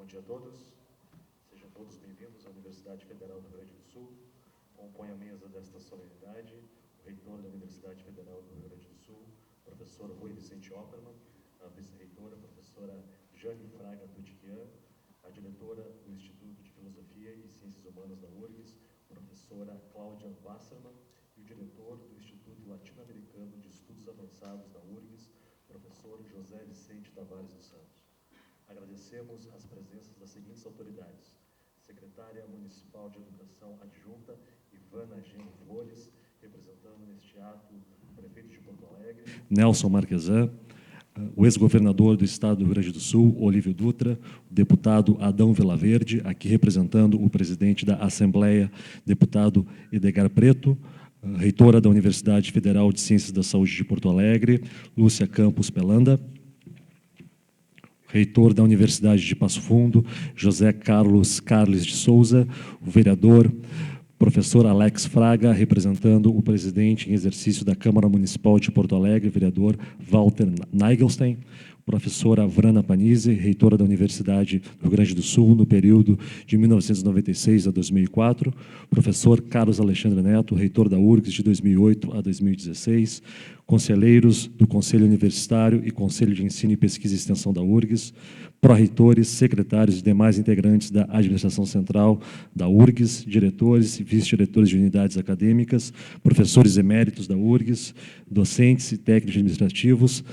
dia a todos. Sejam todos bem-vindos à Universidade Federal do Rio Grande do Sul. Compõe a mesa desta solenidade o reitor da Universidade Federal do Rio Grande do Sul, professor Rui Vicente Oppermann, a vice-reitora, professora Jane Fraga Tutquian, a diretora do Instituto de Filosofia e Ciências Humanas da URGS, professora Cláudia Wassermann, e o diretor do Instituto Latino-Americano de Estudos Avançados da URGS, professor José Vicente Tavares dos Santos. Agradecemos as presenças das seguintes autoridades: secretária municipal de Educação adjunta, Ivana Geno Flores, representando neste ato o prefeito de Porto Alegre, Nelson Marquesan, o ex-governador do estado do Rio Grande do Sul, Olívio Dutra, o deputado Adão Vilaverde, aqui representando o presidente da Assembleia, deputado Edgar Preto, reitora da Universidade Federal de Ciências da Saúde de Porto Alegre, Lúcia Campos Pelanda, reitor da Universidade de Passo Fundo, José Carlos Carles de Souza, o vereador professor Alex Fraga, representando o presidente em exercício da Câmara Municipal de Porto Alegre, vereador Walter Nigelstein, professora Vrana Panizzi, reitora da Universidade do Rio Grande do Sul, no período de 1996 a 2004, professor Carlos Alexandre Neto, reitor da URGS de 2008 a 2016, conselheiros do Conselho Universitário e Conselho de Ensino e Pesquisa e Extensão da URGS, pró-reitores, secretários e demais integrantes da administração central da URGS, diretores e vice-diretores de unidades acadêmicas, professores eméritos da URGS, docentes e técnicos administrativos,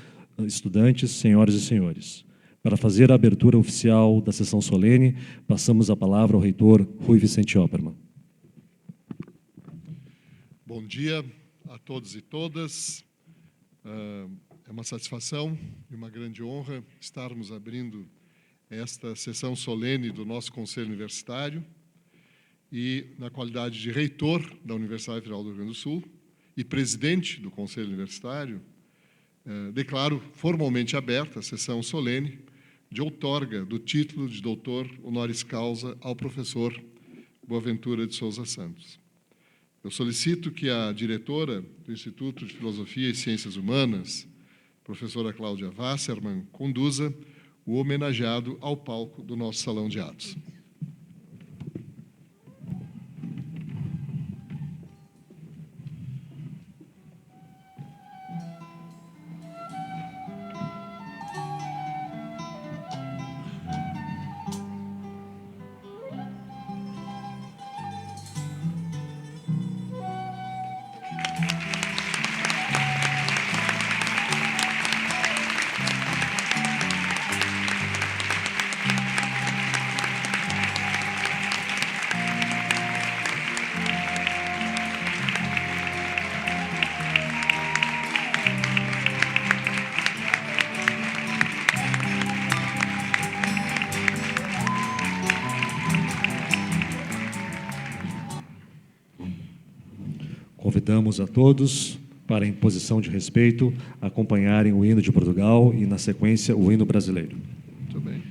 estudantes, senhoras e senhores. Para fazer a abertura oficial da sessão solene, passamos a palavra ao reitor Rui Vicente Oppermann. Bom dia a todos e todas. É uma satisfação e uma grande honra estarmos abrindo esta sessão solene do nosso Conselho Universitário e, na qualidade de reitor da Universidade Federal do Rio Grande do Sul e presidente do Conselho Universitário, declaro formalmente aberta a sessão solene de outorga do título de doutor honoris causa ao professor Boaventura de Souza Santos. Eu solicito que a diretora do Instituto de Filosofia e Ciências Humanas, professora Cláudia Wassermann, conduza o homenageado ao palco do nosso salão de atos. Convidamos a todos para, em posição de respeito, acompanharem o hino de Portugal e, na sequência, o hino brasileiro. Muito bem.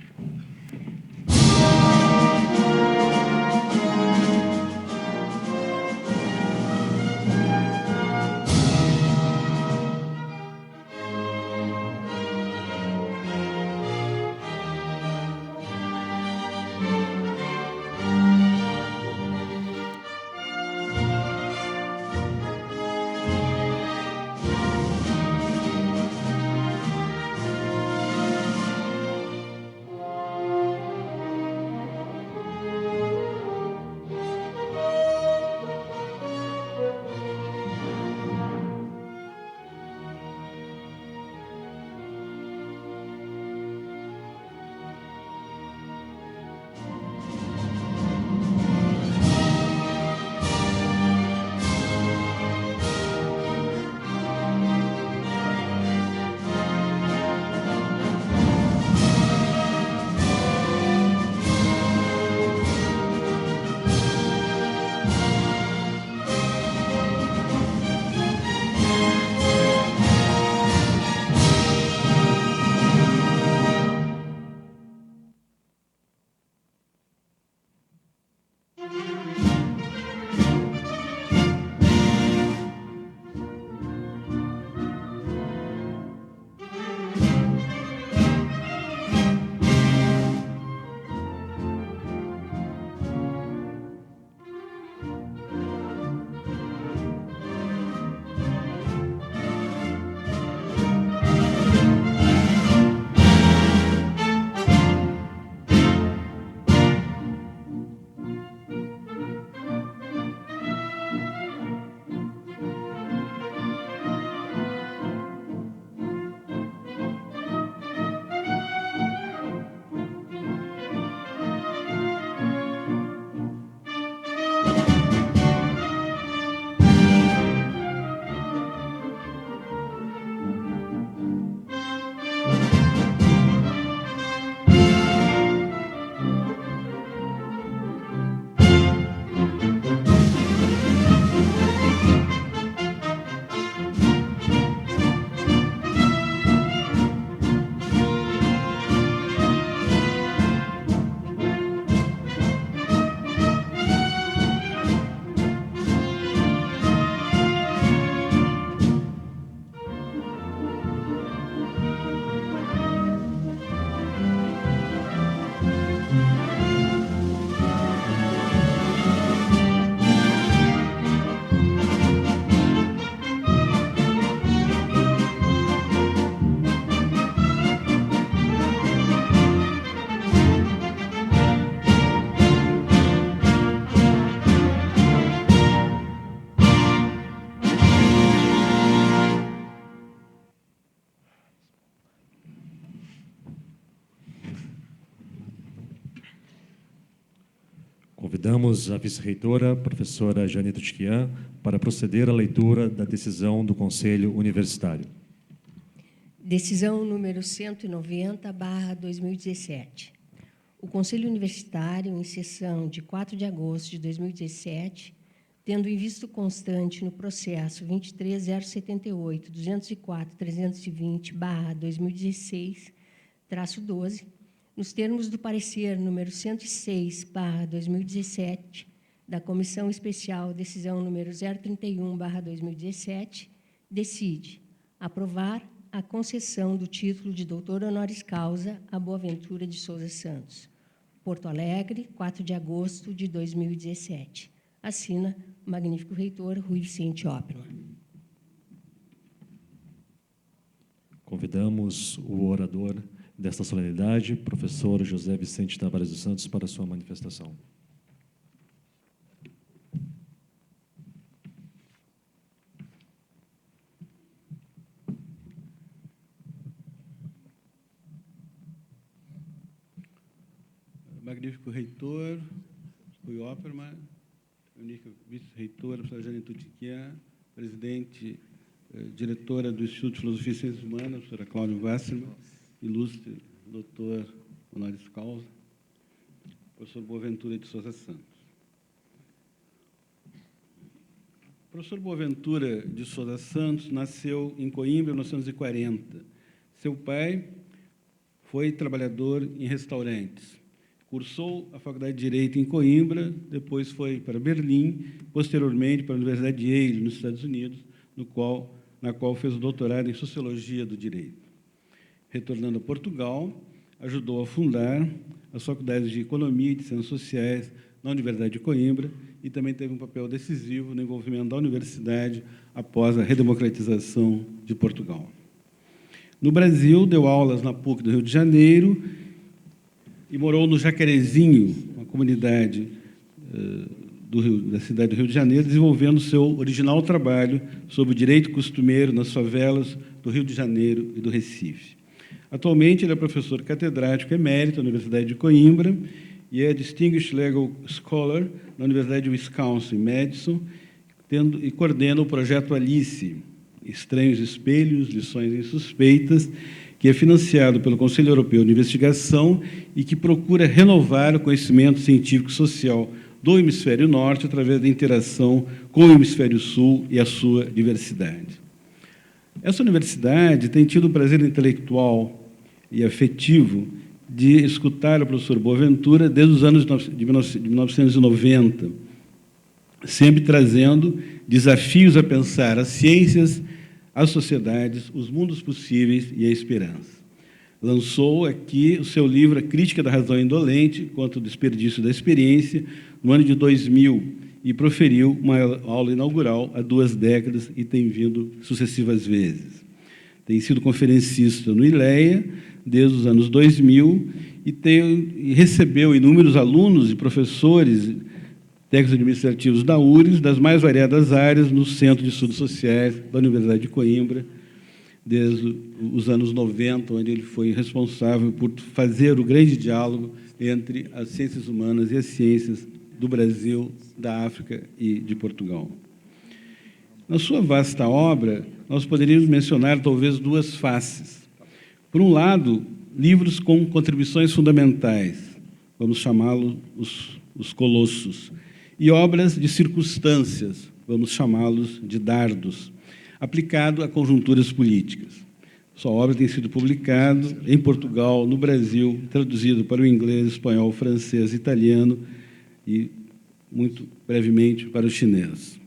Convidamos a vice-reitora, professora Janita Tchiquian, para proceder à leitura da decisão do Conselho Universitário. Decisão número 190/2017. O Conselho Universitário, em sessão de 4 de agosto de 2017, tendo em visto constante no processo 23.078.204.320/2016-12, nos termos do parecer número 106/2017, da Comissão Especial Decisão número 031/2017, decide aprovar a concessão do título de doutor honoris causa a Boaventura de Souza Santos. Porto Alegre, 4 de agosto de 2017. Assina o magnífico reitor Rui Vicente Opperman. Convidamos o orador desta solenidade, professor José Vicente Tavares dos Santos, para a sua manifestação. Magnífico reitor, Rui Opperman, magnífico vice-reitora, professora Janita Tchiquian, presidente, diretora do Instituto de Filosofia e Ciências Humanas, professora Cláudia Wasserman, ilustre doutor honoris causa, professor Boaventura de Souza Santos. O professor Boaventura de Souza Santos nasceu em Coimbra, em 1940. Seu pai foi trabalhador em restaurantes. Cursou a Faculdade de Direito em Coimbra, depois foi para Berlim, posteriormente para a Universidade de Yale, nos Estados Unidos, na qual fez o doutorado em Sociologia do Direito. Retornando a Portugal, ajudou a fundar as faculdades de Economia e de Ciências Sociais na Universidade de Coimbra e também teve um papel decisivo no envolvimento da universidade após a redemocratização de Portugal. No Brasil, deu aulas na PUC do Rio de Janeiro e morou no Jacarezinho, uma comunidade da cidade do Rio de Janeiro, desenvolvendo seu original trabalho sobre o direito costumeiro nas favelas do Rio de Janeiro e do Recife. Atualmente, ele é professor catedrático emérito na Universidade de Coimbra e é Distinguished Legal Scholar na Universidade de Wisconsin-Madison, e coordena o projeto Alice, Estranhos Espelhos, Lições Insuspeitas, que é financiado pelo Conselho Europeu de Investigação e que procura renovar o conhecimento científico e social do Hemisfério Norte através da interação com o Hemisfério Sul e a sua diversidade. Essa universidade tem tido o prazer intelectual e afetivo de escutar o professor Boaventura desde os anos de 1990, sempre trazendo desafios a pensar as ciências, as sociedades, os mundos possíveis e a esperança. Lançou aqui o seu livro A Crítica da Razão Indolente contra o Desperdício da Experiência, no ano de 2000, e proferiu uma aula inaugural há 2 décadas e tem vindo sucessivas vezes. Tem sido conferencista no ILEA desde os anos 2000 e recebeu inúmeros alunos e professores técnicos administrativos da URGS, das mais variadas áreas, no Centro de Estudos Sociais da Universidade de Coimbra, desde os anos 90, onde ele foi responsável por fazer o grande diálogo entre as ciências humanas e as ciências do Brasil, da África e de Portugal. Na sua vasta obra, nós poderíamos mencionar talvez 2 faces. Por um lado, livros com contribuições fundamentais, vamos chamá-los os colossos, e obras de circunstâncias, vamos chamá-los de dardos, aplicado a conjunturas políticas. Sua obra tem sido publicada em Portugal, no Brasil, traduzido para o inglês, espanhol, francês, italiano e, muito brevemente, para o chinês.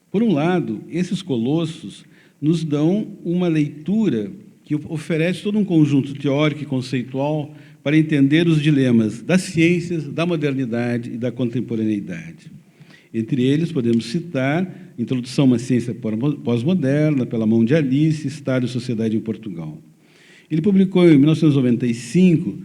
Por um lado, esses colossos nos dão uma leitura que oferece todo um conjunto teórico e conceitual para entender os dilemas das ciências, da modernidade e da contemporaneidade. Entre eles, podemos citar Introdução a uma Ciência Pós-Moderna, pela mão de Alice, Estado e Sociedade em Portugal. Ele publicou, em 1995,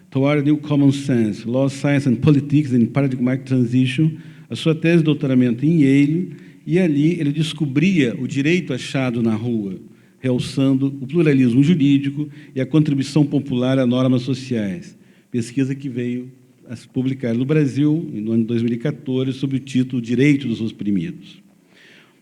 Toward New Common Sense, Law, Science and Politics in Paradigmatic Transition, a sua tese de doutoramento em Yale, e ali ele descobria o direito achado na rua, realçando o pluralismo jurídico e a contribuição popular a normas sociais, pesquisa que veio a se publicar no Brasil, no ano de 2014, sob o título Direito dos Oprimidos.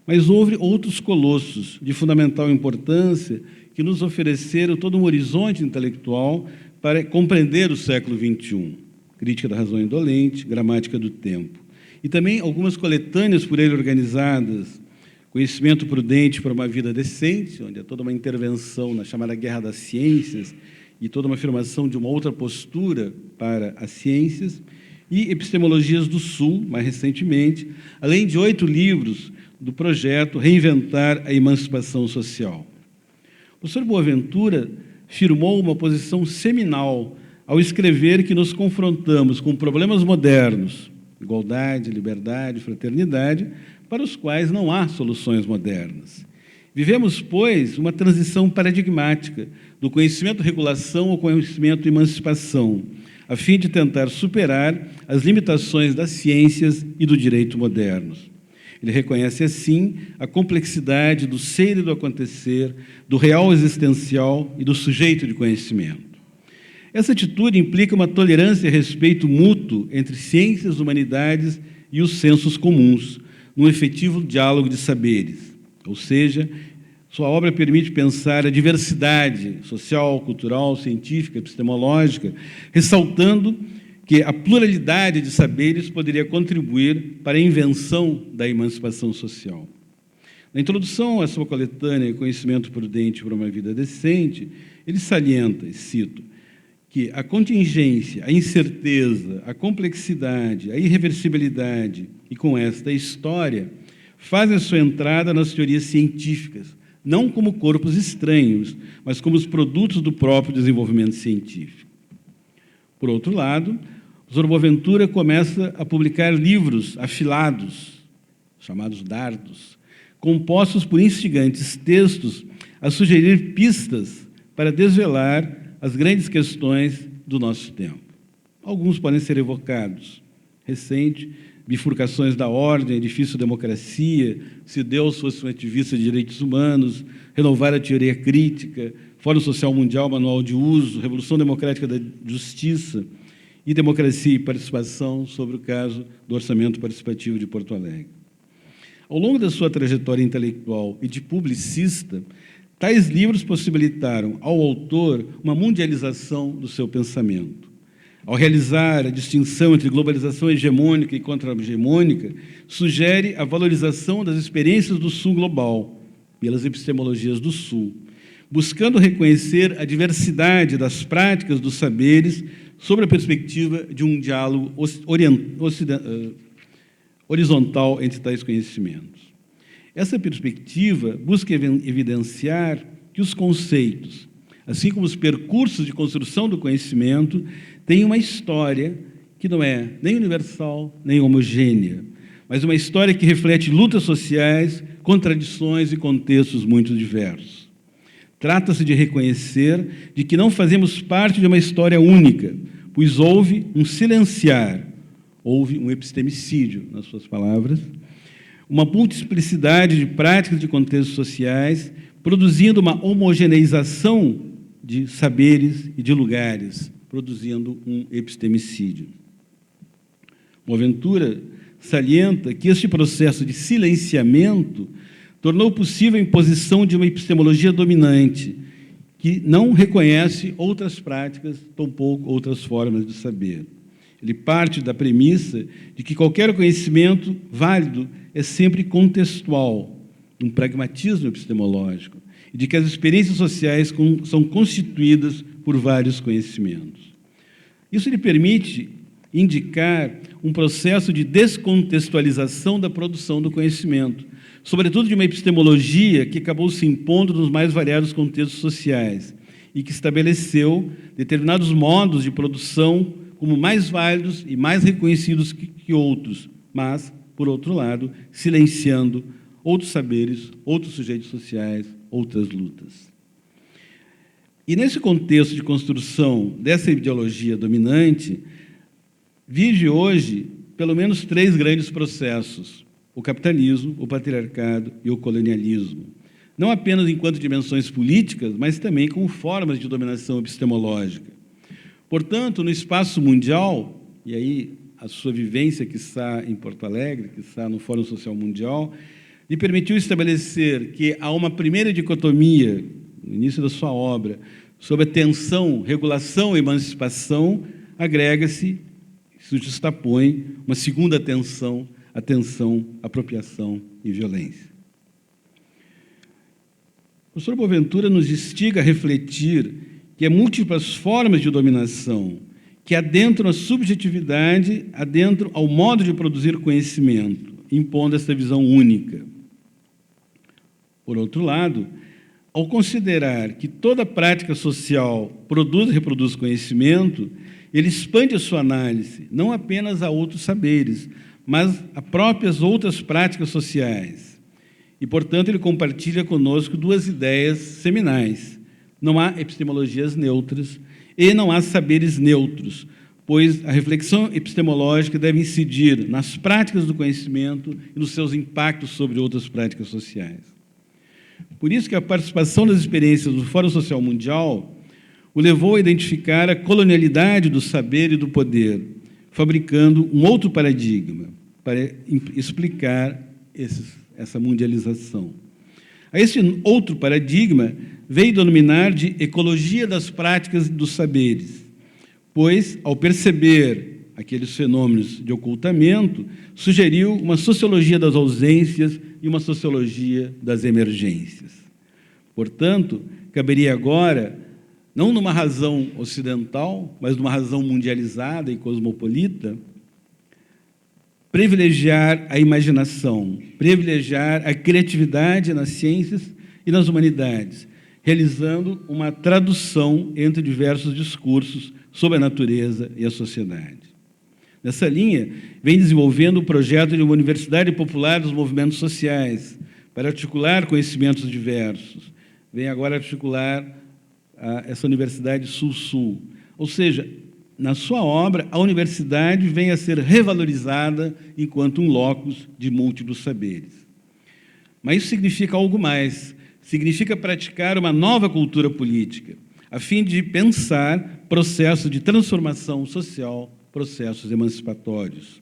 Mas houve outros colossos de fundamental importância que nos ofereceram todo um horizonte intelectual para compreender o século XXI. Crítica da Razão Indolente, Gramática do Tempo. E também algumas coletâneas por ele organizadas, Conhecimento Prudente para uma Vida Decente, onde há toda uma intervenção na chamada Guerra das Ciências e toda uma afirmação de uma outra postura para as ciências, e Epistemologias do Sul, mais recentemente, além de 8 livros do projeto Reinventar a Emancipação Social. O professor Boaventura firmou uma posição seminal ao escrever que nos confrontamos com problemas modernos, igualdade, liberdade, fraternidade, para os quais não há soluções modernas. Vivemos, pois, uma transição paradigmática do conhecimento-regulação ao conhecimento-emancipação, a fim de tentar superar as limitações das ciências e do direito modernos. Ele reconhece, assim, a complexidade do ser e do acontecer, do real existencial e do sujeito de conhecimento. Essa atitude implica uma tolerância e respeito mútuo entre ciências, humanidades e os sensos comuns, num efetivo diálogo de saberes. Ou seja, sua obra permite pensar a diversidade social, cultural, científica, epistemológica, ressaltando que a pluralidade de saberes poderia contribuir para a invenção da emancipação social. Na introdução à sua coletânea Conhecimento Prudente para uma Vida Decente, ele salienta, e cito, que a contingência, a incerteza, a complexidade, a irreversibilidade e, com esta, a história, fazem a sua entrada nas teorias científicas, não como corpos estranhos, mas como os produtos do próprio desenvolvimento científico. Por outro lado, o professor Boaventura começa a publicar livros afilados, chamados dardos, compostos por instigantes textos a sugerir pistas para desvelar as grandes questões do nosso tempo. Alguns podem ser evocados. Recente, bifurcações da ordem, edifício democracia, se Deus fosse um ativista de direitos humanos, renovar a teoria crítica, Fórum Social Mundial, Manual de Uso, Revolução Democrática da Justiça e Democracia e Participação, sobre o caso do Orçamento Participativo de Porto Alegre. Ao longo da sua trajetória intelectual e de publicista, tais livros possibilitaram ao autor uma mundialização do seu pensamento. Ao realizar a distinção entre globalização hegemônica e contra-hegemônica, sugere a valorização das experiências do Sul global, pelas epistemologias do Sul, buscando reconhecer a diversidade das práticas dos saberes sob a perspectiva de um diálogo horizontal entre tais conhecimentos. Essa perspectiva busca evidenciar que os conceitos, assim como os percursos de construção do conhecimento, têm uma história que não é nem universal, nem homogênea, mas uma história que reflete lutas sociais, contradições e contextos muito diversos. Trata-se de reconhecer de que não fazemos parte de uma história única, pois houve um silenciar, houve um epistemicídio, nas suas palavras, uma multiplicidade de práticas de contextos sociais, produzindo uma homogeneização de saberes e de lugares, produzindo um epistemicídio. Boaventura salienta que este processo de silenciamento tornou possível a imposição de uma epistemologia dominante, que não reconhece outras práticas, tampouco outras formas de saber. Ele parte da premissa de que qualquer conhecimento válido é sempre contextual, um pragmatismo epistemológico, e de que as experiências sociais são constituídas por vários conhecimentos. Isso lhe permite indicar um processo de descontextualização da produção do conhecimento, sobretudo de uma epistemologia que acabou se impondo nos mais variados contextos sociais e que estabeleceu determinados modos de produção como mais válidos e mais reconhecidos que outros, mas, por outro lado, silenciando outros saberes, outros sujeitos sociais, outras lutas. E nesse contexto de construção dessa ideologia dominante, vive hoje pelo menos 3 grandes processos: o capitalismo, o patriarcado e o colonialismo. Não apenas enquanto dimensões políticas, mas também como formas de dominação epistemológica. Portanto, no espaço mundial, e aí a sua vivência que está em Porto Alegre, que está no Fórum Social Mundial, lhe permitiu estabelecer que há uma primeira dicotomia, no início da sua obra, sobre a tensão, regulação e emancipação, agrega-se, se justapõe, uma segunda tensão, a tensão, apropriação e violência. O professor Boaventura nos instiga a refletir que há múltiplas formas de dominação, que adentram a subjetividade, adentram ao modo de produzir conhecimento, impondo essa visão única. Por outro lado, ao considerar que toda prática social produz e reproduz conhecimento, ele expande a sua análise, não apenas a outros saberes, mas a próprias outras práticas sociais. E, portanto, ele compartilha conosco duas ideias seminais. Não há epistemologias neutras e não há saberes neutros, pois a reflexão epistemológica deve incidir nas práticas do conhecimento e nos seus impactos sobre outras práticas sociais. Por isso que a participação das experiências do Fórum Social Mundial o levou a identificar a colonialidade do saber e do poder, fabricando um outro paradigma para explicar essa mundialização. A esse outro paradigma veio denominar de ecologia das práticas dos saberes, pois, ao perceber aqueles fenômenos de ocultamento, sugeriu uma sociologia das ausências e uma sociologia das emergências. Portanto, caberia agora, não numa razão ocidental, mas numa razão mundializada e cosmopolita, privilegiar a imaginação, privilegiar a criatividade nas ciências e nas humanidades, realizando uma tradução entre diversos discursos sobre a natureza e a sociedade. Nessa linha, vem desenvolvendo o projeto de uma Universidade Popular dos Movimentos Sociais, para articular conhecimentos diversos. Vem agora articular essa Universidade Sul-Sul. Ou seja, na sua obra, a universidade vem a ser revalorizada enquanto um locus de múltiplos saberes. Mas isso significa algo mais. Significa praticar uma nova cultura política, a fim de pensar processos de transformação social, processos emancipatórios.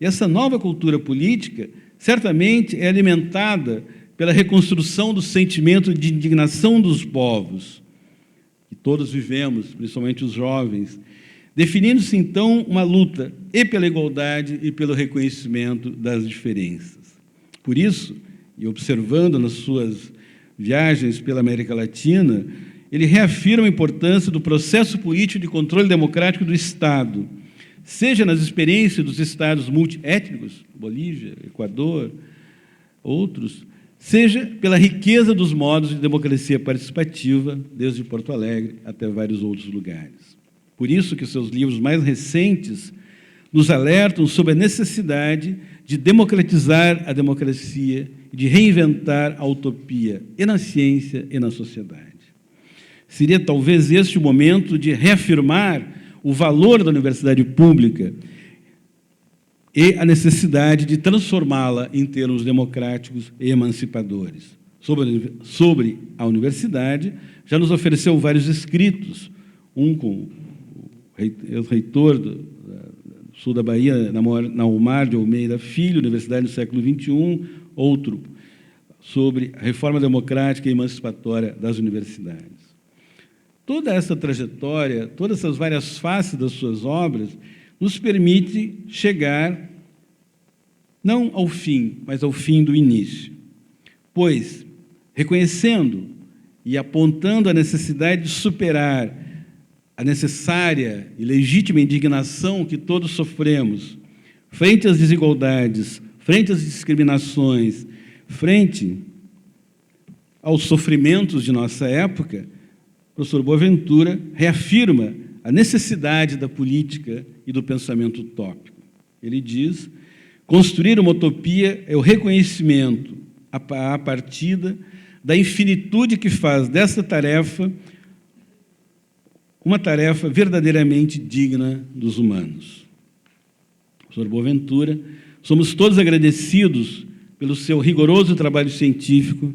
E essa nova cultura política, certamente, é alimentada pela reconstrução do sentimento de indignação dos povos, que todos vivemos, principalmente os jovens, definindo-se, então, uma luta e pela igualdade e pelo reconhecimento das diferenças. Por isso, e observando nas suas viagens pela América Latina, ele reafirma a importância do processo político de controle democrático do Estado, seja nas experiências dos Estados multiétnicos, Bolívia, Equador, outros, seja pela riqueza dos modos de democracia participativa, desde Porto Alegre até vários outros lugares. Por isso que seus livros mais recentes nos alertam sobre a necessidade de democratizar a democracia e de reinventar a utopia, e na ciência e na sociedade. Seria talvez este o momento de reafirmar o valor da universidade pública e a necessidade de transformá-la em termos democráticos e emancipadores. Sobre a universidade, já nos ofereceu vários escritos, um com o ex-reitor do sul da Bahia, Naumar de Almeida Filho, Universidade do século XXI, outro sobre a reforma democrática e emancipatória das universidades. Toda essa trajetória, todas essas várias faces das suas obras, nos permite chegar, não ao fim, mas ao fim do início. Pois, reconhecendo e apontando a necessidade de superar a necessária e legítima indignação que todos sofremos, frente às desigualdades, frente às discriminações, frente aos sofrimentos de nossa época, o professor Boaventura reafirma a necessidade da política e do pensamento utópico. Ele diz: construir uma utopia é o reconhecimento, a partida da infinitude que faz dessa tarefa uma tarefa verdadeiramente digna dos humanos. Professor Boaventura, somos todos agradecidos pelo seu rigoroso trabalho científico,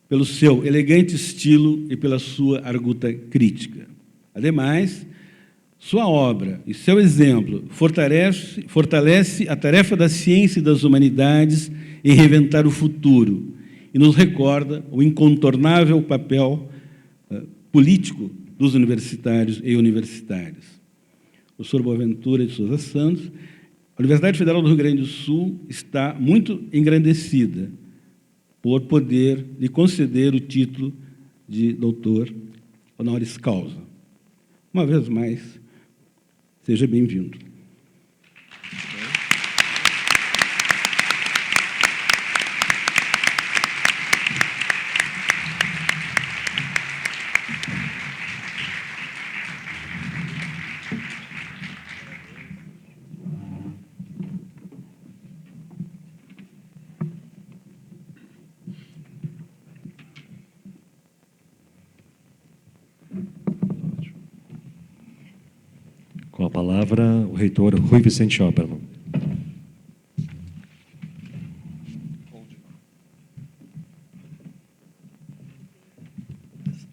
pelo seu elegante estilo e pela sua arguta crítica. Ademais, Sua obra e seu exemplo fortalece a tarefa da ciência e das humanidades em reinventar o futuro e nos recorda o incontornável papel político dos universitários e universitárias. Professor Boaventura de Souza Santos, a Universidade Federal do Rio Grande do Sul está muito engrandecida por poder lhe conceder o título de doutor honoris causa. Uma vez mais, seja bem-vindo. Com a palavra, o reitor Rui Vicente Oppermann.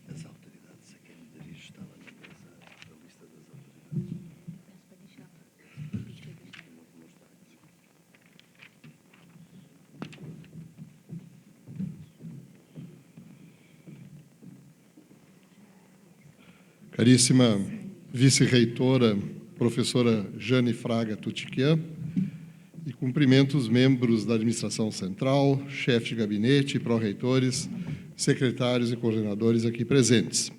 As autoridades a quem me dirijo estava na mesa da lista das autoridades. Caríssima vice-reitora, professora Jane Fraga Tutiquian, e cumprimento os membros da administração central, chefe de gabinete, pró-reitores, secretários e coordenadores aqui presentes.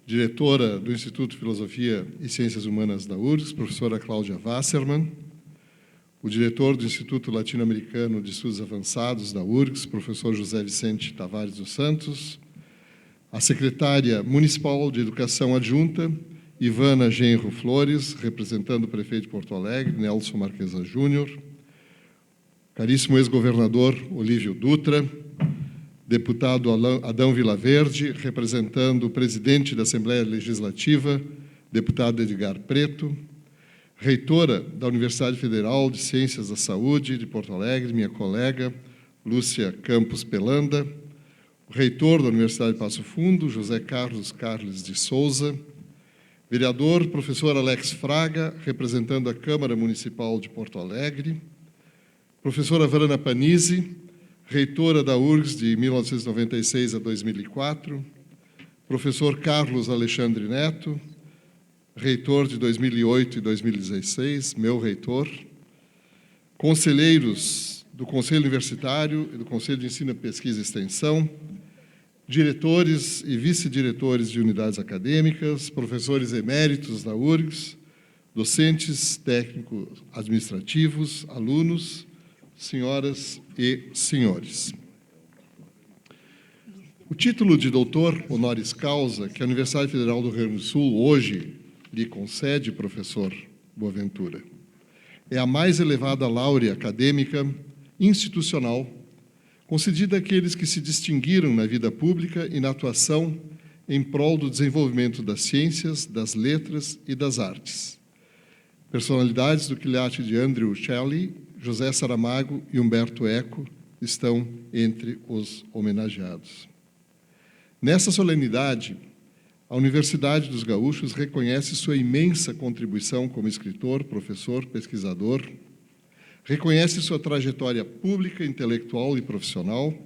Diretora do Instituto de Filosofia e Ciências Humanas da URGS, professora Cláudia Wassermann, o diretor do Instituto Latino-Americano de Estudos Avançados da URGS, professor José Vicente Tavares dos Santos, a secretária municipal de Educação adjunta, Ivana Genro Flores, representando o prefeito de Porto Alegre, Nelson Marquesa Júnior, caríssimo ex-governador Olívio Dutra, deputado Adão Vilaverde, representando o presidente da Assembleia Legislativa, deputado Edgar Preto, reitora da Universidade Federal de Ciências da Saúde de Porto Alegre, minha colega Lúcia Campos Pelanda, o reitor da Universidade de Passo Fundo, José Carlos de Souza, vereador, professor Alex Fraga, representando a Câmara Municipal de Porto Alegre, professora Verana Panizzi, reitora da URGS de 1996 a 2004, professor Carlos Alexandre Neto, reitor de 2008 e 2016, meu reitor, conselheiros do Conselho Universitário e do Conselho de Ensino, Pesquisa e Extensão, diretores e vice-diretores de unidades acadêmicas, professores eméritos da URGS, docentes, técnicos administrativos, alunos, senhoras e senhores. O título de doutor honoris causa que a Universidade Federal do Rio Grande do Sul hoje lhe concede, professor Boaventura, é a mais elevada láurea acadêmica institucional concedida àqueles que se distinguiram na vida pública e na atuação em prol do desenvolvimento das ciências, das letras e das artes. Personalidades do quilate de Andrew Shelley, José Saramago e Humberto Eco estão entre os homenageados. Nessa solenidade, a Universidade dos Gaúchos reconhece sua imensa contribuição como escritor, professor, pesquisador, reconhece sua trajetória pública, intelectual e profissional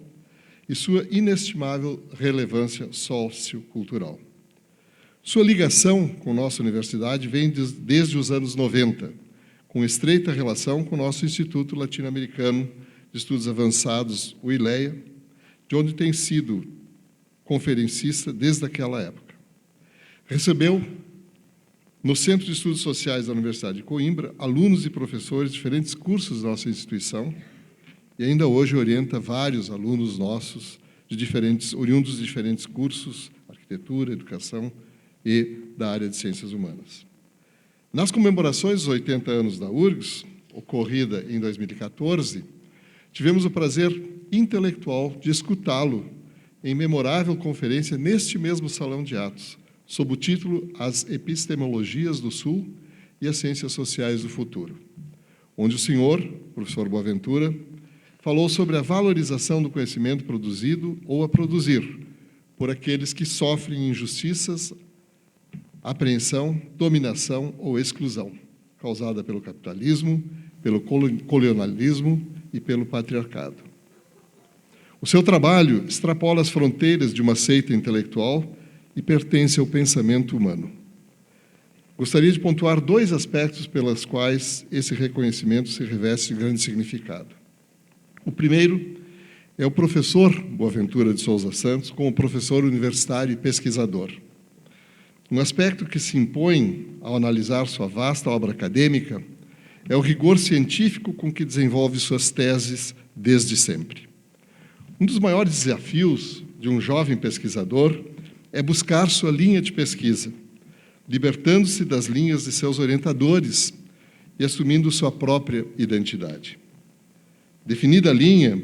e sua inestimável relevância sociocultural. Sua ligação com nossa universidade vem desde os anos 90, com estreita relação com o nosso Instituto Latino-Americano de Estudos Avançados, o ILEA, de onde tem sido conferencista desde aquela época. Recebeu, no Centro de Estudos Sociais da Universidade de Coimbra, alunos e professores de diferentes cursos da nossa instituição e ainda hoje orienta vários alunos nossos, oriundos de diferentes cursos, arquitetura, educação e da área de ciências humanas. Nas comemorações dos 80 anos da URGS, ocorrida em 2014, tivemos o prazer intelectual de escutá-lo em memorável conferência neste mesmo Salão de Atos, sob o título As Epistemologias do Sul e as Ciências Sociais do Futuro, onde o senhor, professor Boaventura, falou sobre a valorização do conhecimento produzido ou a produzir por aqueles que sofrem injustiças apreensão, dominação ou exclusão, causada pelo capitalismo, pelo colonialismo e pelo patriarcado. O seu trabalho extrapola as fronteiras de uma seita intelectual e pertence ao pensamento humano. Gostaria de pontuar 2 aspectos pelos quais esse reconhecimento se reveste de grande significado. O primeiro é o professor Boaventura de Souza Santos como professor universitário e pesquisador. Um aspecto que se impõe ao analisar sua vasta obra acadêmica é o rigor científico com que desenvolve suas teses desde sempre. Um dos maiores desafios de um jovem pesquisador é buscar sua linha de pesquisa, libertando-se das linhas de seus orientadores e assumindo sua própria identidade. Definida a linha,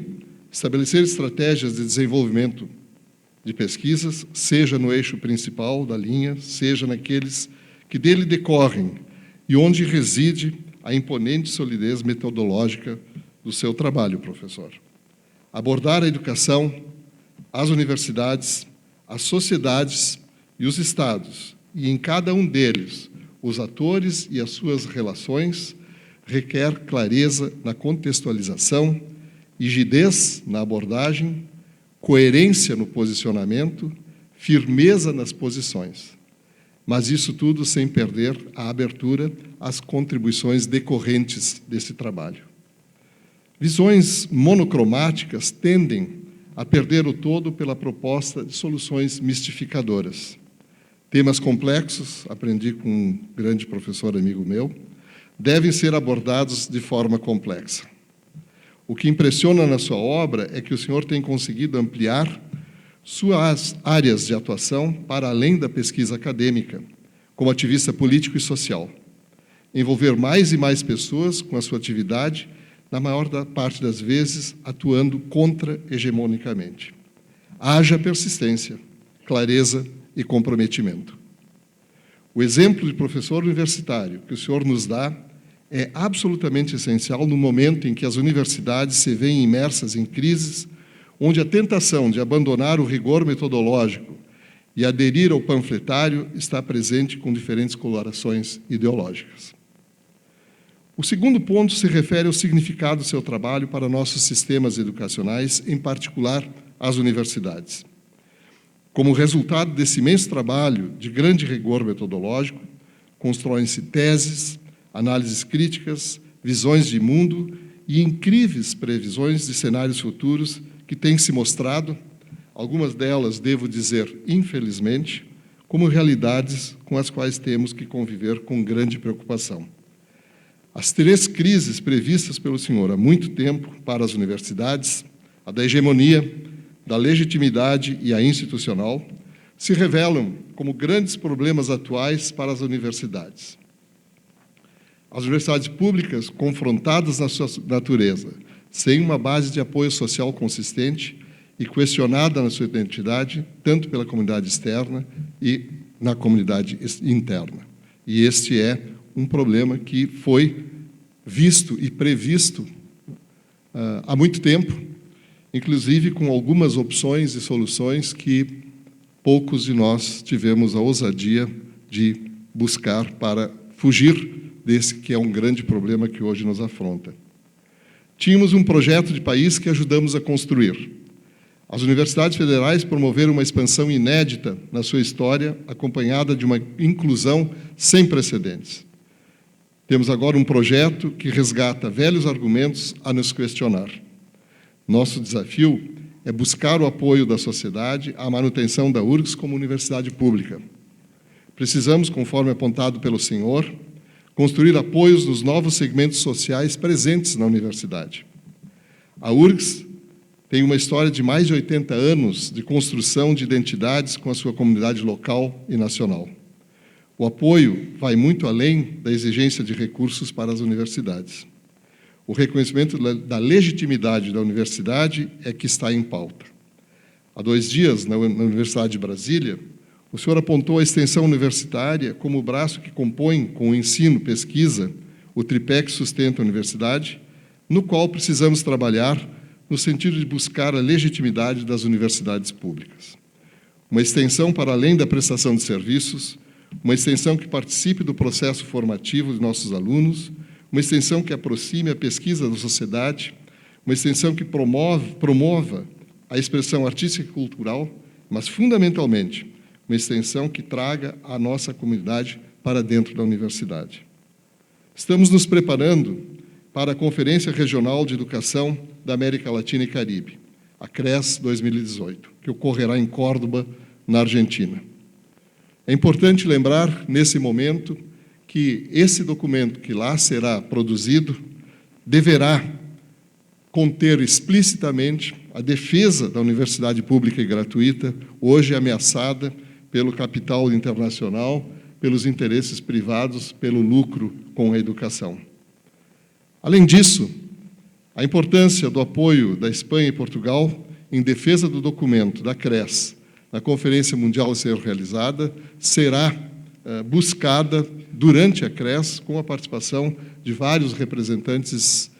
estabelecer estratégias de desenvolvimento de pesquisas, seja no eixo principal da linha, seja naqueles que dele decorrem e onde reside a imponente solidez metodológica do seu trabalho, professor. Abordar a educação, as universidades, as sociedades e os estados, e em cada um deles, os atores e as suas relações, requer clareza na contextualização, rigidez na abordagem, coerência no posicionamento, firmeza nas posições. Mas isso tudo sem perder a abertura às contribuições decorrentes desse trabalho. Visões monocromáticas tendem a perder o todo pela proposta de soluções mistificadoras. Temas complexos, aprendi com um grande professor amigo meu, devem ser abordados de forma complexa. O que impressiona na sua obra é que o senhor tem conseguido ampliar suas áreas de atuação para além da pesquisa acadêmica, como ativista político e social. Envolver mais e mais pessoas com a sua atividade, na maior parte das vezes, atuando contra-hegemonicamente. Haja persistência, clareza e comprometimento. O exemplo de professor universitário que o senhor nos dá é absolutamente essencial no momento em que as universidades se veem imersas em crises, onde a tentação de abandonar o rigor metodológico e aderir ao panfletário está presente com diferentes colorações ideológicas. O segundo ponto se refere ao significado do seu trabalho para nossos sistemas educacionais, em particular as universidades. Como resultado desse imenso trabalho de grande rigor metodológico, constroem-se teses, análises críticas, visões de mundo e incríveis previsões de cenários futuros que têm se mostrado, algumas delas, devo dizer, infelizmente, como realidades com as quais temos que conviver com grande preocupação. As 3 crises previstas pelo senhor há muito tempo para as universidades, a da hegemonia, da legitimidade e a institucional, se revelam como grandes problemas atuais para as universidades. As universidades públicas, confrontadas na sua natureza, sem uma base de apoio social consistente e questionada na sua identidade, tanto pela comunidade externa e na comunidade interna. E este é um problema que foi visto e previsto há muito tempo, inclusive com algumas opções e soluções que poucos de nós tivemos a ousadia de buscar para fugir desse que é um grande problema que hoje nos afronta. Tínhamos um projeto de país que ajudamos a construir. As universidades federais promoveram uma expansão inédita na sua história, acompanhada de uma inclusão sem precedentes. Temos agora um projeto que resgata velhos argumentos a nos questionar. Nosso desafio é buscar o apoio da sociedade à manutenção da URGS como universidade pública. Precisamos, conforme apontado pelo senhor, construir apoios nos novos segmentos sociais presentes na universidade. A URGS tem uma história de mais de 80 anos de construção de identidades com a sua comunidade local e nacional. O apoio vai muito além da exigência de recursos para as universidades. O reconhecimento da legitimidade da universidade é que está em pauta. Há 2 dias, na Universidade de Brasília, o senhor apontou a extensão universitária como o braço que compõe, com o ensino, pesquisa, o tripé que sustenta a universidade, no qual precisamos trabalhar no sentido de buscar a legitimidade das universidades públicas. Uma extensão para além da prestação de serviços, uma extensão que participe do processo formativo de nossos alunos, uma extensão que aproxime a pesquisa da sociedade, uma extensão que promova a expressão artística e cultural, mas, fundamentalmente, uma extensão que traga a nossa comunidade para dentro da universidade. Estamos nos preparando para a Conferência Regional de Educação da América Latina e Caribe, a CRES 2018, que ocorrerá em Córdoba, na Argentina. É importante lembrar, nesse momento, que esse documento que lá será produzido deverá conter explicitamente a defesa da universidade pública e gratuita, hoje ameaçada pelo capital internacional, pelos interesses privados, pelo lucro com a educação. Além disso, a importância do apoio da Espanha e Portugal em defesa do documento da CRES na Conferência Mundial a ser realizada será buscada durante a CRES com a participação de vários representantes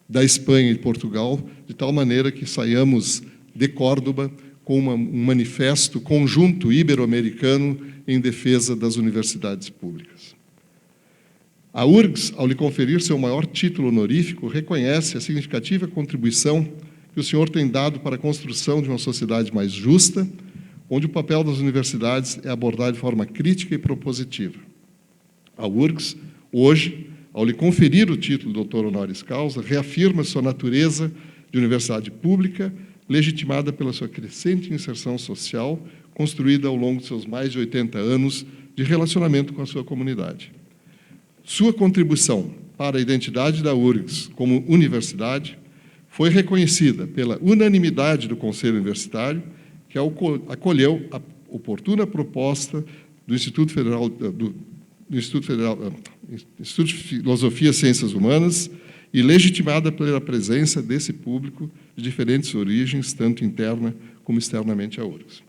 da Espanha e Portugal, de tal maneira que saiamos de Córdoba com um manifesto conjunto ibero-americano em defesa das universidades públicas. A URGS, ao lhe conferir seu maior título honorífico, reconhece a significativa contribuição que o senhor tem dado para a construção de uma sociedade mais justa, onde o papel das universidades é abordado de forma crítica e propositiva. A URGS, hoje, ao lhe conferir o título de doutor honoris causa, reafirma sua natureza de universidade pública, legitimada pela sua crescente inserção social, construída ao longo de seus mais de 80 anos de relacionamento com a sua comunidade. Sua contribuição para a identidade da URGS como universidade foi reconhecida pela unanimidade do Conselho Universitário, que acolheu a oportuna proposta do Instituto de Filosofia e Ciências Humanas e legitimada pela presença desse público de diferentes origens, tanto interna como externamente à URGS.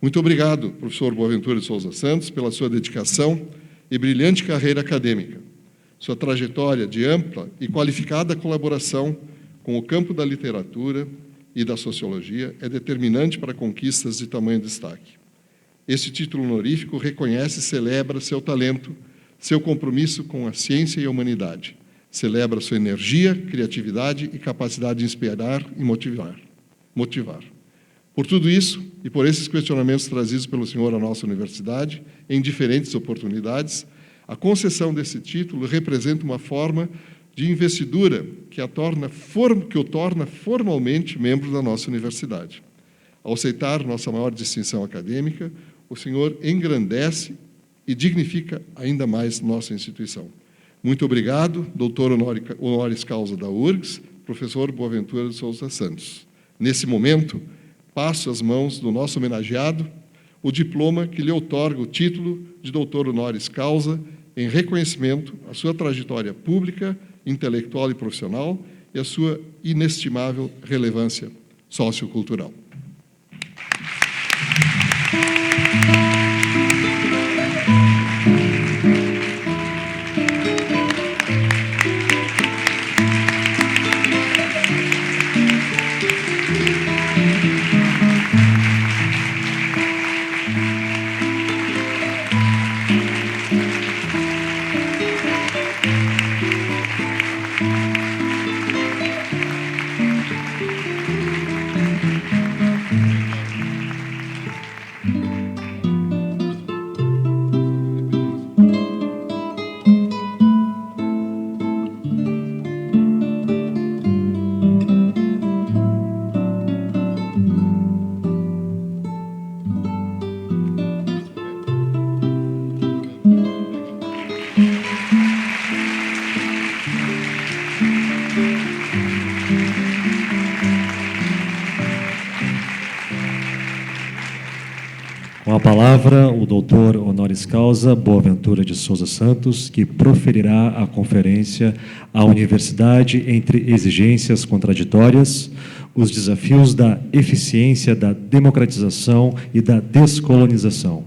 Muito obrigado, professor Boaventura de Souza Santos, pela sua dedicação e brilhante carreira acadêmica. Sua trajetória de ampla e qualificada colaboração com o campo da literatura e da sociologia é determinante para conquistas de tamanho destaque. Este título honorífico reconhece e celebra seu talento, seu compromisso com a ciência e a humanidade. Celebra sua energia, criatividade e capacidade de inspirar e motivar. Por tudo isso, e por esses questionamentos trazidos pelo senhor à nossa universidade, em diferentes oportunidades, a concessão desse título representa uma forma de investidura que o torna formalmente membro da nossa universidade. Ao aceitar nossa maior distinção acadêmica, o senhor engrandece e dignifica ainda mais nossa instituição. Muito obrigado, doutor honoris causa da URGS, professor Boaventura de Souza Santos. Nesse momento, passo às mãos do nosso homenageado o diploma que lhe outorga o título de doutor honoris causa em reconhecimento à sua trajetória pública, intelectual e profissional e à sua inestimável relevância sociocultural. Com a palavra, o doutor honoris causa Boaventura de Souza Santos, que proferirá a conferência à Universidade entre exigências contraditórias, os desafios da eficiência, da democratização e da descolonização.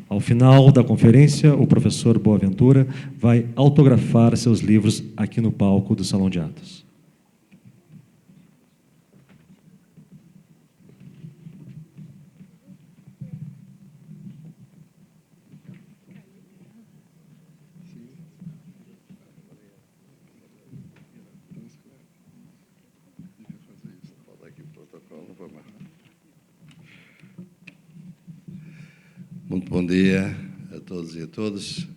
Ao final da conferência, o professor Boaventura vai autografar seus livros aqui no palco do Salão de Atos. Bom dia a todos e a todas.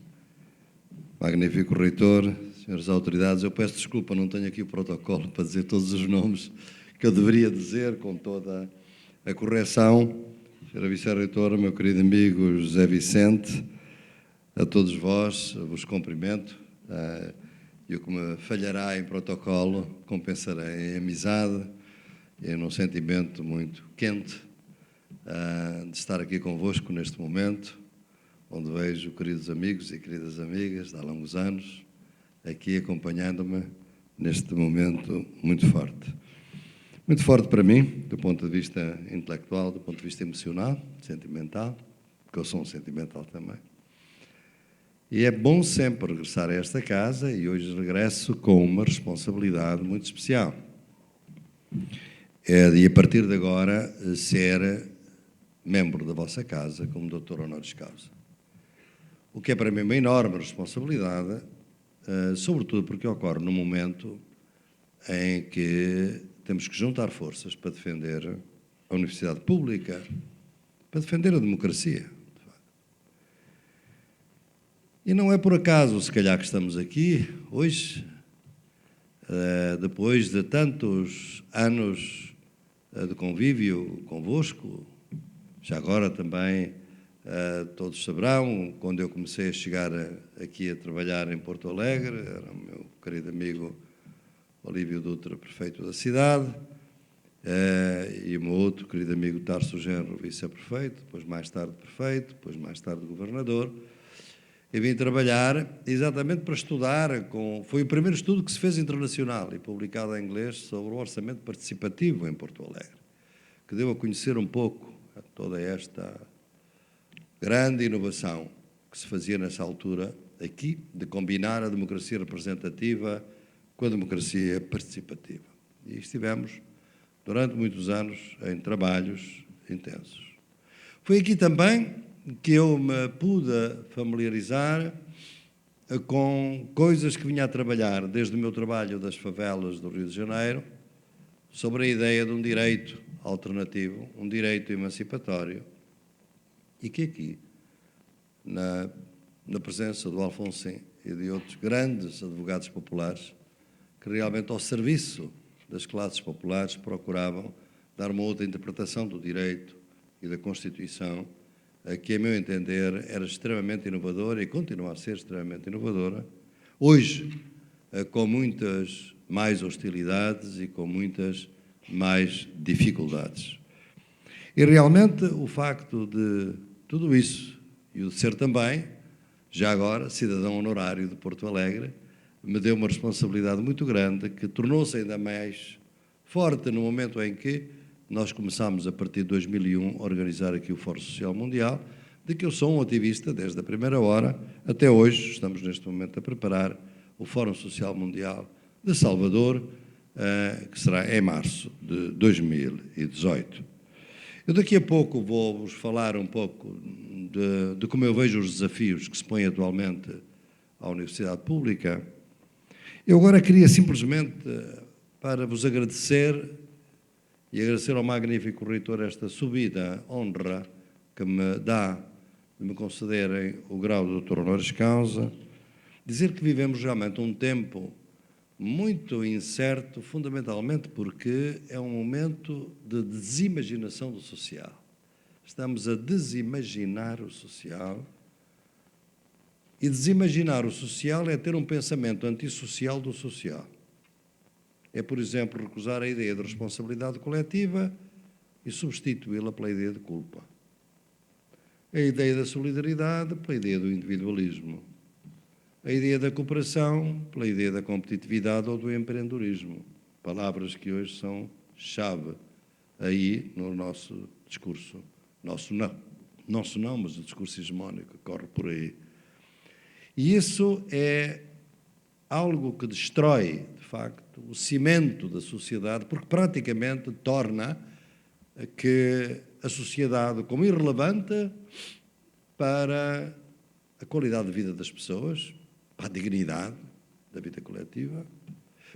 Magnífico reitor, senhores autoridades, eu peço desculpa, não tenho aqui o protocolo para dizer todos os nomes que eu deveria dizer com toda a correção. Senhora vice-reitora, meu querido amigo José Vicente, a todos vós, vos cumprimento. E o que me falhará em protocolo, compensarei em amizade e num sentimento muito quente de estar aqui convosco neste momento, onde vejo queridos amigos e queridas amigas de há longos anos, aqui acompanhando-me neste momento muito forte. Muito forte para mim, do ponto de vista intelectual, do ponto de vista emocional, sentimental, porque eu sou um sentimental também. E é bom sempre regressar a esta casa e hoje regresso com uma responsabilidade muito especial. E a partir de agora ser membro da vossa casa como doutor honoris causa. O que é para mim uma enorme responsabilidade, sobretudo porque ocorre num momento em que temos que juntar forças para defender a universidade pública, para defender a democracia. E não é por acaso, se calhar, que estamos aqui hoje, depois de tantos anos de convívio convosco. Já agora também todos saberão, quando eu comecei a chegar aqui a trabalhar em Porto Alegre, era o meu querido amigo Olívio Dutra, prefeito da cidade, e o meu outro querido amigo Tarso Genro, vice-prefeito, depois mais tarde prefeito, depois mais tarde governador. Eu vim trabalhar exatamente para estudar, foi o primeiro estudo que se fez internacional e publicado em inglês sobre o orçamento participativo em Porto Alegre, que deu a conhecer um pouco toda esta grande inovação que se fazia nessa altura aqui, de combinar a democracia representativa com a democracia participativa. E estivemos durante muitos anos em trabalhos intensos. Foi aqui também que eu me pude familiarizar com coisas que vinha a trabalhar desde o meu trabalho das favelas do Rio de Janeiro, sobre a ideia de um direito alternativo, um direito emancipatório, e que aqui, na presença do Alfonsin e de outros grandes advogados populares, que realmente ao serviço das classes populares procuravam dar uma outra interpretação do direito e da Constituição, que, a meu entender, era extremamente inovadora e continua a ser extremamente inovadora, hoje com muitas mais hostilidades e com muitas mais dificuldades. E realmente o facto de tudo isso, e o de ser também, já agora, cidadão honorário de Porto Alegre, me deu uma responsabilidade muito grande, que tornou-se ainda mais forte no momento em que nós começámos, a partir de 2001, a organizar aqui o Fórum Social Mundial, de que eu sou um ativista desde a primeira hora até hoje. Estamos neste momento a preparar o Fórum Social Mundial de Salvador, que será em março de 2018. Eu daqui a pouco vou-vos falar um pouco de como eu vejo os desafios que se põem atualmente à Universidade Pública. Eu agora queria simplesmente, para vos agradecer e agradecer ao magnífico reitor esta subida honra que me dá de me concederem o grau de doutor honoris causa, dizer que vivemos realmente um tempo muito incerto, fundamentalmente porque é um momento de desimaginação do social. Estamos a desimaginar o social, e desimaginar o social é ter um pensamento antissocial do social. É, por exemplo, recusar a ideia de responsabilidade coletiva e substituí-la pela ideia de culpa. A ideia da solidariedade pela ideia do individualismo. A ideia da cooperação pela ideia da competitividade ou do empreendedorismo. Palavras que hoje são chave aí no nosso discurso. Nosso não, mas o discurso hegemónico que corre por aí. E isso é algo que destrói, de facto, o cimento da sociedade, porque praticamente torna que a sociedade como irrelevante para a qualidade de vida das pessoas, para a dignidade da vida coletiva,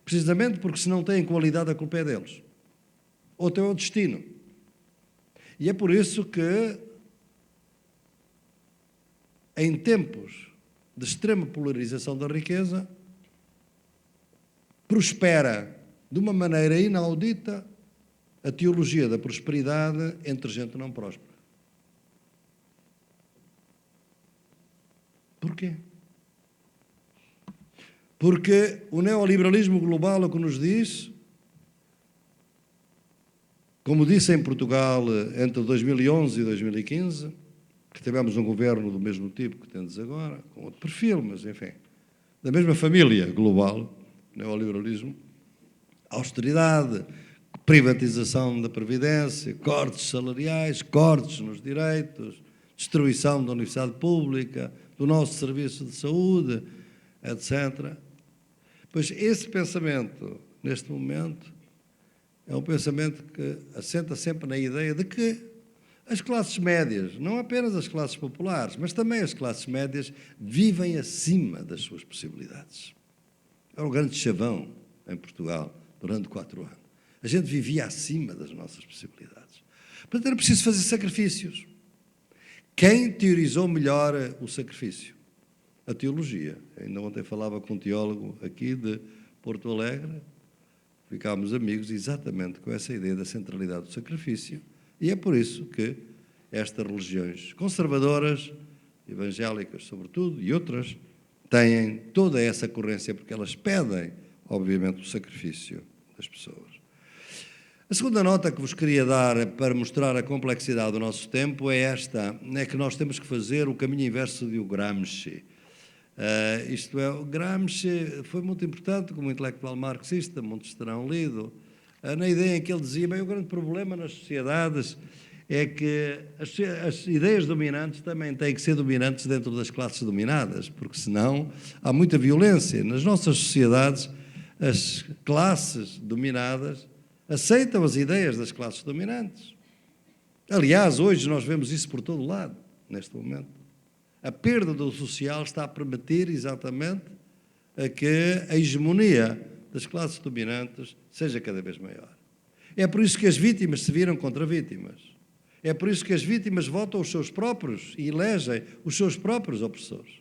precisamente porque se não têm qualidade a culpa é deles, ou até o destino. E é por isso que em tempos de extrema polarização da riqueza, prospera de uma maneira inaudita a teologia da prosperidade entre gente não próspera. Porquê? Porque o neoliberalismo global o que nos diz, como disse em Portugal entre 2011 e 2015, que tivemos um governo do mesmo tipo que temos agora, com outro perfil, mas enfim, da mesma família global, neoliberalismo, austeridade, privatização da Previdência, cortes salariais, cortes nos direitos, destruição da universidade pública, do nosso serviço de saúde, etc. Pois esse pensamento, neste momento, é um pensamento que assenta sempre na ideia de que as classes médias, não apenas as classes populares, mas também as classes médias, vivem acima das suas possibilidades. Era um grande chavão em Portugal durante 4 anos. A gente vivia acima das nossas possibilidades. Portanto, era preciso fazer sacrifícios. Quem teorizou melhor o sacrifício? A teologia. Ainda ontem falava com um teólogo aqui de Porto Alegre, ficámos amigos exatamente com essa ideia da centralidade do sacrifício, e é por isso que estas religiões conservadoras, evangélicas sobretudo, e outras, têm toda essa corrência, porque elas pedem, obviamente, o sacrifício das pessoas. A segunda nota que vos queria dar para mostrar a complexidade do nosso tempo é esta, é que nós temos que fazer o caminho inverso de o Gramsci. Isto é, o Gramsci foi muito importante como intelectual marxista, muitos terão lido, na ideia em que ele dizia, bem, o grande problema nas sociedades é que as ideias dominantes também têm que ser dominantes dentro das classes dominadas, porque senão há muita violência. Nas nossas sociedades, as classes dominadas aceitam as ideias das classes dominantes. Aliás, hoje nós vemos isso por todo lado, neste momento. A perda do social está a permitir exatamente a que a hegemonia das classes dominantes seja cada vez maior. É por isso que as vítimas se viram contra vítimas. É por isso que as vítimas votam os seus próprios e elegem os seus próprios opressores.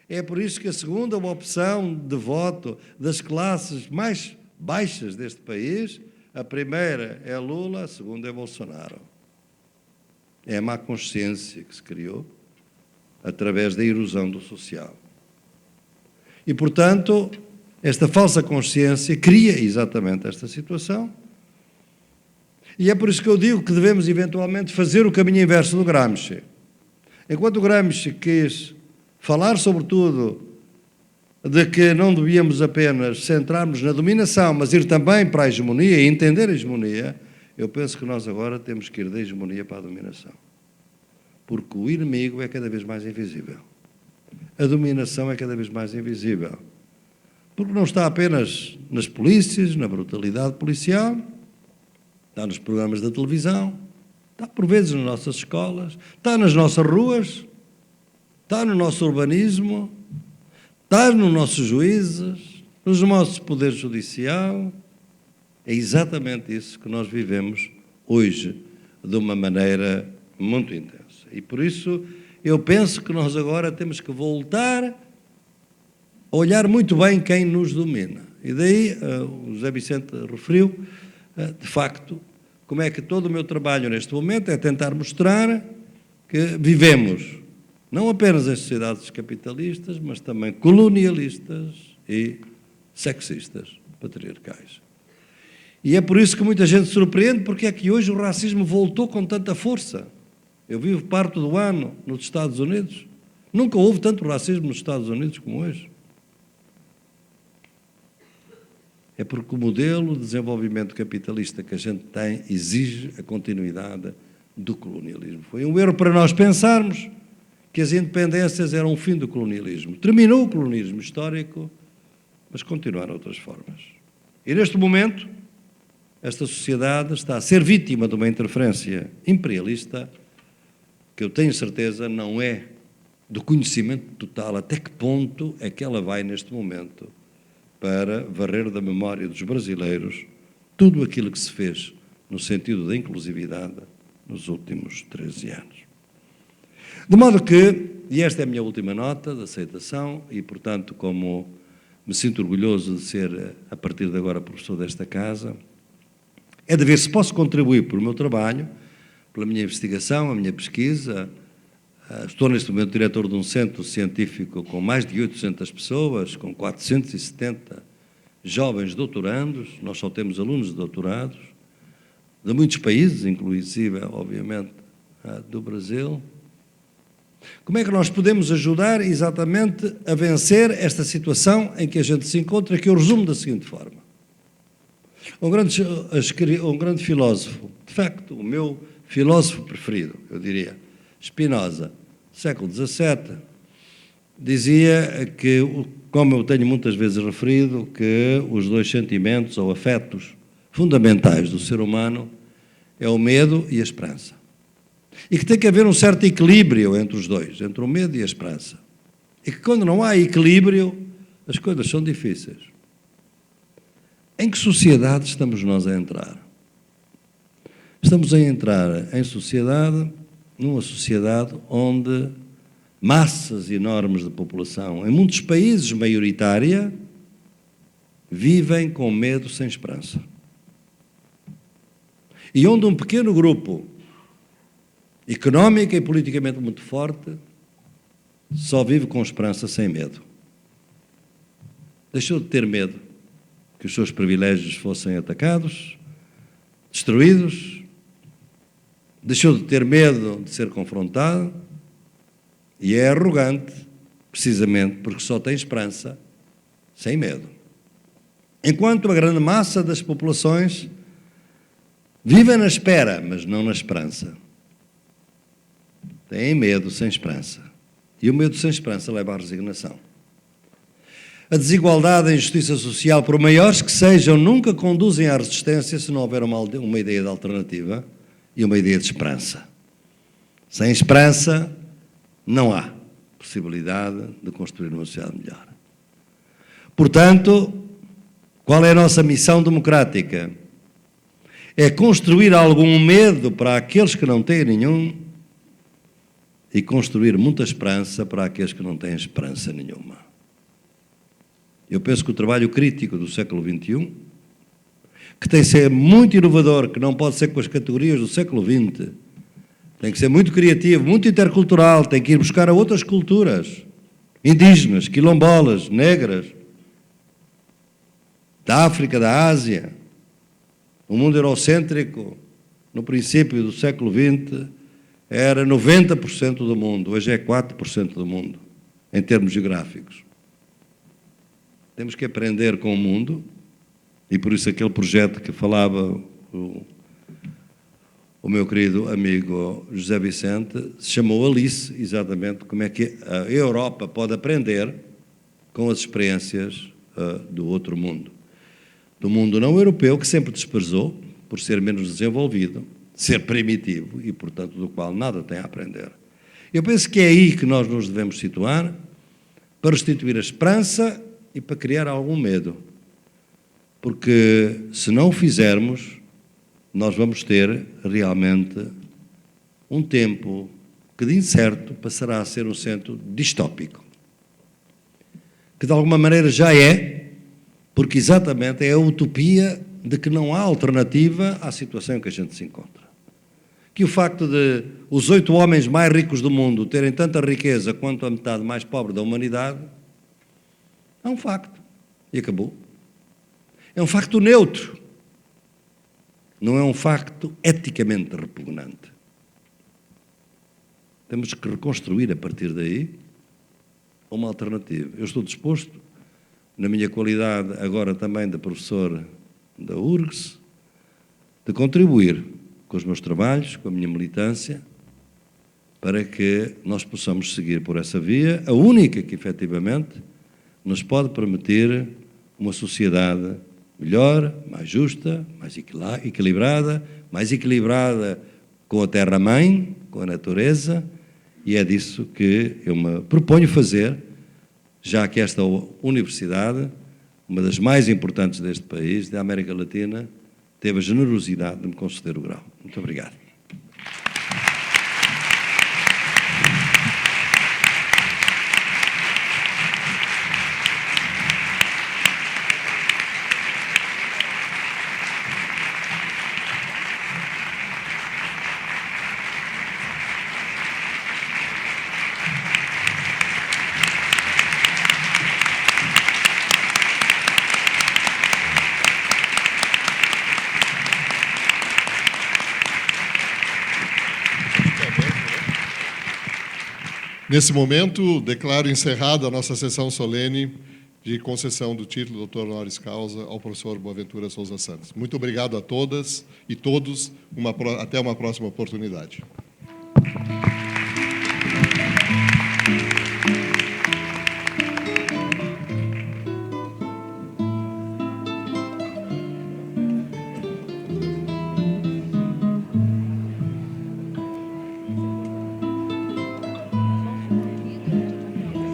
É por isso que a segunda opção de voto das classes mais baixas deste país, a primeira é Lula, a segunda é Bolsonaro. É a má consciência que se criou através da erosão do social. E, portanto, esta falsa consciência cria exatamente esta situação. E é por isso que eu digo que devemos, eventualmente, fazer o caminho inverso do Gramsci. Enquanto o Gramsci quis falar, sobretudo, de que não devíamos apenas centrar-nos na dominação, mas ir também para a hegemonia e entender a hegemonia, eu penso que nós agora temos que ir da hegemonia para a dominação. Porque o inimigo é cada vez mais invisível. A dominação é cada vez mais invisível. Porque não está apenas nas polícias, na brutalidade policial, está nos programas da televisão, está por vezes nas nossas escolas, está nas nossas ruas, está no nosso urbanismo, está nos nossos juízes, nos nossos poder judicial. É exatamente isso que nós vivemos hoje de uma maneira muito intensa. E por isso eu penso que nós agora temos que voltar a olhar muito bem quem nos domina. E daí o José Vicente referiu, de facto, como é que todo o meu trabalho neste momento é tentar mostrar que vivemos não apenas em sociedades capitalistas, mas também colonialistas e sexistas, patriarcais. E é por isso que muita gente se surpreende porque é que hoje o racismo voltou com tanta força. Eu vivo parte do ano nos Estados Unidos. Nunca houve tanto racismo nos Estados Unidos como hoje. É porque o modelo de desenvolvimento capitalista que a gente tem exige a continuidade do colonialismo. Foi um erro para nós pensarmos que as independências eram o fim do colonialismo. Terminou o colonialismo histórico, mas continuaram outras formas. E neste momento, esta sociedade está a ser vítima de uma interferência imperialista que eu tenho certeza não é do conhecimento total até que ponto é que ela vai neste momento para varrer da memória dos brasileiros tudo aquilo que se fez no sentido da inclusividade nos últimos 13 anos. De modo que, e esta é a minha última nota de aceitação, e, portanto, como me sinto orgulhoso de ser, a partir de agora, professor desta casa, é de ver se posso contribuir para o meu trabalho, pela minha investigação, a minha pesquisa. Estou, neste momento, diretor de um centro científico com mais de 800 pessoas, com 470 jovens doutorandos. Nós só temos alunos de doutorados, de muitos países, inclusive, obviamente, do Brasil. Como é que nós podemos ajudar exatamente a vencer esta situação em que a gente se encontra, que eu resumo da seguinte forma. Um grande filósofo, de facto, o meu filósofo preferido, eu diria, Spinoza, século XVII, dizia que, como eu tenho muitas vezes referido, que os dois sentimentos ou afetos fundamentais do ser humano é o medo e a esperança. E que tem que haver um certo equilíbrio entre os dois, entre o medo e a esperança. E que quando não há equilíbrio, as coisas são difíceis. Em que sociedade estamos nós a entrar? Estamos a entrar em sociedade, numa sociedade onde massas enormes de população, em muitos países maioritária, vivem com medo sem esperança. E onde um pequeno grupo, económica e politicamente muito forte, só vive com esperança sem medo. Deixou de ter medo que os seus privilégios fossem atacados, destruídos, deixou de ter medo de ser confrontado e é arrogante, precisamente porque só tem esperança sem medo. Enquanto a grande massa das populações vive na espera, mas não na esperança. Têm medo sem esperança. E o medo sem esperança leva à resignação. A desigualdade e a injustiça social, por maiores que sejam, nunca conduzem à resistência se não houver uma ideia de alternativa e uma ideia de esperança. Sem esperança, não há possibilidade de construir uma sociedade melhor. Portanto, qual é a nossa missão democrática? É construir algum medo para aqueles que não têm nenhum e construir muita esperança para aqueles que não têm esperança nenhuma. Eu penso que o trabalho crítico do século XXI, que tem que ser muito inovador, que não pode ser com as categorias do século XX, tem que ser muito criativo, muito intercultural, tem que ir buscar a outras culturas, indígenas, quilombolas, negras, da África, da Ásia. O mundo eurocêntrico, no princípio do século XX, era 90% do mundo, hoje é 4% do mundo, em termos geográficos. Temos que aprender com o mundo, e por isso aquele projeto que falava o meu querido amigo José Vicente, se chamou Alice, exatamente, como é que a Europa pode aprender com as experiências do outro mundo. Do mundo não europeu, que sempre desprezou, por ser menos desenvolvido, ser primitivo e, portanto, do qual nada tem a aprender. Eu penso que é aí que nós nos devemos situar para restituir a esperança e para criar algum medo. Porque, se não o fizermos, nós vamos ter realmente um tempo que, de incerto, passará a ser um centro distópico. Que, de alguma maneira, já é, porque exatamente é a utopia de que não há alternativa à situação em que a gente se encontra. Que o facto de os 8 homens mais ricos do mundo terem tanta riqueza quanto a metade mais pobre da humanidade é um facto. E acabou. É um facto neutro. Não é um facto eticamente repugnante. Temos que reconstruir a partir daí uma alternativa. Eu estou disposto, na minha qualidade agora também de professor da URGS, de contribuir com os meus trabalhos, com a minha militância, para que nós possamos seguir por essa via, a única que efetivamente nos pode permitir uma sociedade melhor, mais justa, mais equilibrada, mais equilibrada com a terra-mãe, com a natureza, e é disso que eu me proponho fazer, já que esta universidade, uma das mais importantes deste país, da América Latina, teve a generosidade de me conceder o grau. Muito obrigado. Nesse momento, declaro encerrada a nossa sessão solene de concessão do título doutor honoris causa ao professor Boaventura Souza Santos. Muito obrigado a todas e todos. Até uma próxima oportunidade.